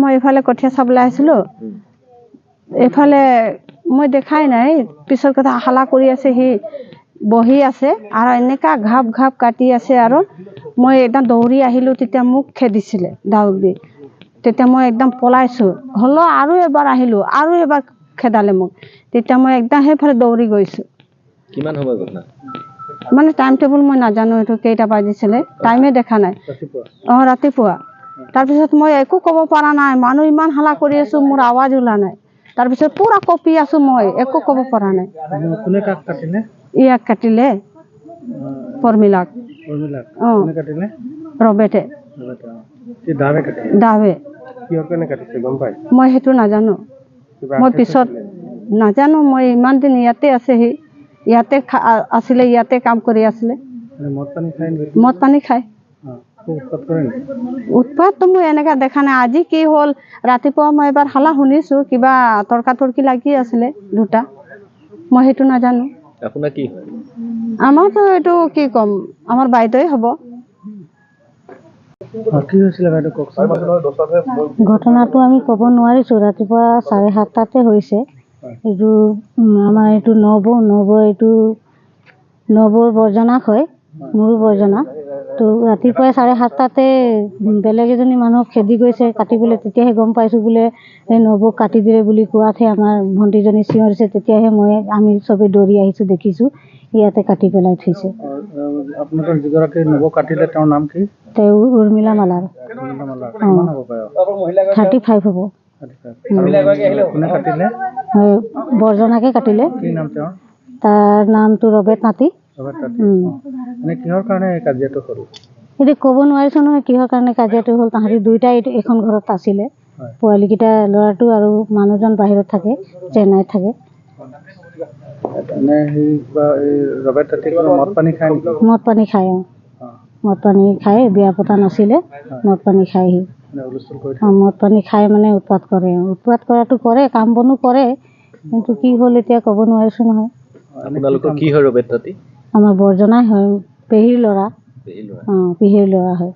মই এইফালে কঠীয়া চাবলৈ আহিছিলোঁ এইফালে মই দেখাই নাই পিছৰ কথা হালা কৰি আছে সি বহি আছে আৰু এনেকা ঘাপ ঘাপ কাটি আছে আৰু মই একদম দৌৰি আহিলোঁ তেতিয়া মোক খেদিছিলে দাউৰি তেতিয়া মই একদম পলাইছোঁ হ'লেও আৰু এবাৰ আহিলোঁ আৰু এবাৰ খেদালে মোক তেতিয়া মই একদম সেইফালে দৌৰি গৈছোঁ কিমান সময় ঘটনা মানে টাইম টেবুল মই নাজানো এইটো কেইটা বাজিছিলে টাইমে দেখা নাই ৰাতিপুৱা তাৰপিছত মই একো ক'ব পৰা নাই মানুহ ইমান হালা কৰি আছোঁ মোৰ আৱাজ ওলা নাই তাৰপিছত পুৰা কঁপি আছোঁ মই একো ক'ব পৰা নাই কোনে কাক কাটিলে ইয়াক কাটিলে পৰমিলাক কোনে কাটিলে ৰবেটে কি দাৱে কাটিলে দাৱে কিহৰ কাৰণে কাটিছে গম পাই মই সেইটো নাজানো মই পিছত নাজানো মই ইমান দিন ইয়াতে আছে সি ইয়াতে আছিলে ইয়াতে কাম কৰি আছিলে মদ পানী খায় উৎপাতটো মই এনেকা দেখা নাই আজি কি হ'ল ৰাতিপুৱা মই এবাৰ হালা শুনিছোঁ কিবা তৰ্কাতৰ্কি লাগি আছিলে দুটা মই সেইটো নাজানো আপোনাৰ কি হয় আমাৰতো এইটো কি ক'ম আমাৰ বাইদেউৱে হ'ব কি হৈছিলে বাইদেউ কওকচোন ঘটনাটো আমি ক'ব নোৱাৰিছোঁ ৰাতিপুৱা 7:30 হৈছে এইটো আমাৰ এইটো নবৌ এইটো নবৌৰ বৰ্জনাক হয় মোৰো বৰ্জনা তো ৰাতিপুৱাই 7:30 বেলেগ এজনী মানুহক খেদি গৈছে কাটিবলৈ তেতিয়াহে গম পাইছোঁ বোলে এই নবৌক কাটি দিলে বুলি কোৱাতহে আমাৰ ভণ্টিজনী চিঞৰিছে তেতিয়াহে আমি চবেই দৌৰি আহিছোঁ দেখিছোঁ ইয়াতে কাটি পেলাই থৈছে আপোনালোকৰ যিগৰাকী নবৌ কাটিলে তেওঁৰ নাম কি তেওঁ উৰ্মিলা মালাৰ 35 হ'ব কোনে কাটিলে বৰ্জনাকে কাটিলে কি নাম তেওঁৰ তাৰ নামটো ৰবেট নাতি কিহৰ কাৰণে কাজিয়াটো হ'ল এতিয়া ক'ব নোৱাৰিছোঁ নহয় কিহৰ কাৰণে কাজিয়াটো হ'ল তাহাঁতি দুয়োটাই এইখন ঘৰত আছিলে পোৱালীকেইটা ল'ৰাটো আৰু মানুহজন বাহিৰত থাকে চেন্নাইত থাকে মদ পানী খায় মদ পানী খায় বিয়া পতা নাছিলে মদ পানী খায় সি মদ পানী খাই মানে উৎপাত কৰাটো কৰে কাম বনো কৰে কিন্তু কি হ'ল এতিয়া ক'ব নোৱাৰিছোঁ নহয় আপোনালোকৰ কি হয় ৰবেট তাতি আমাৰ বৰ্জনাই হয় পেহীৰ ল'ৰা পেহীৰ ল'ৰা হয়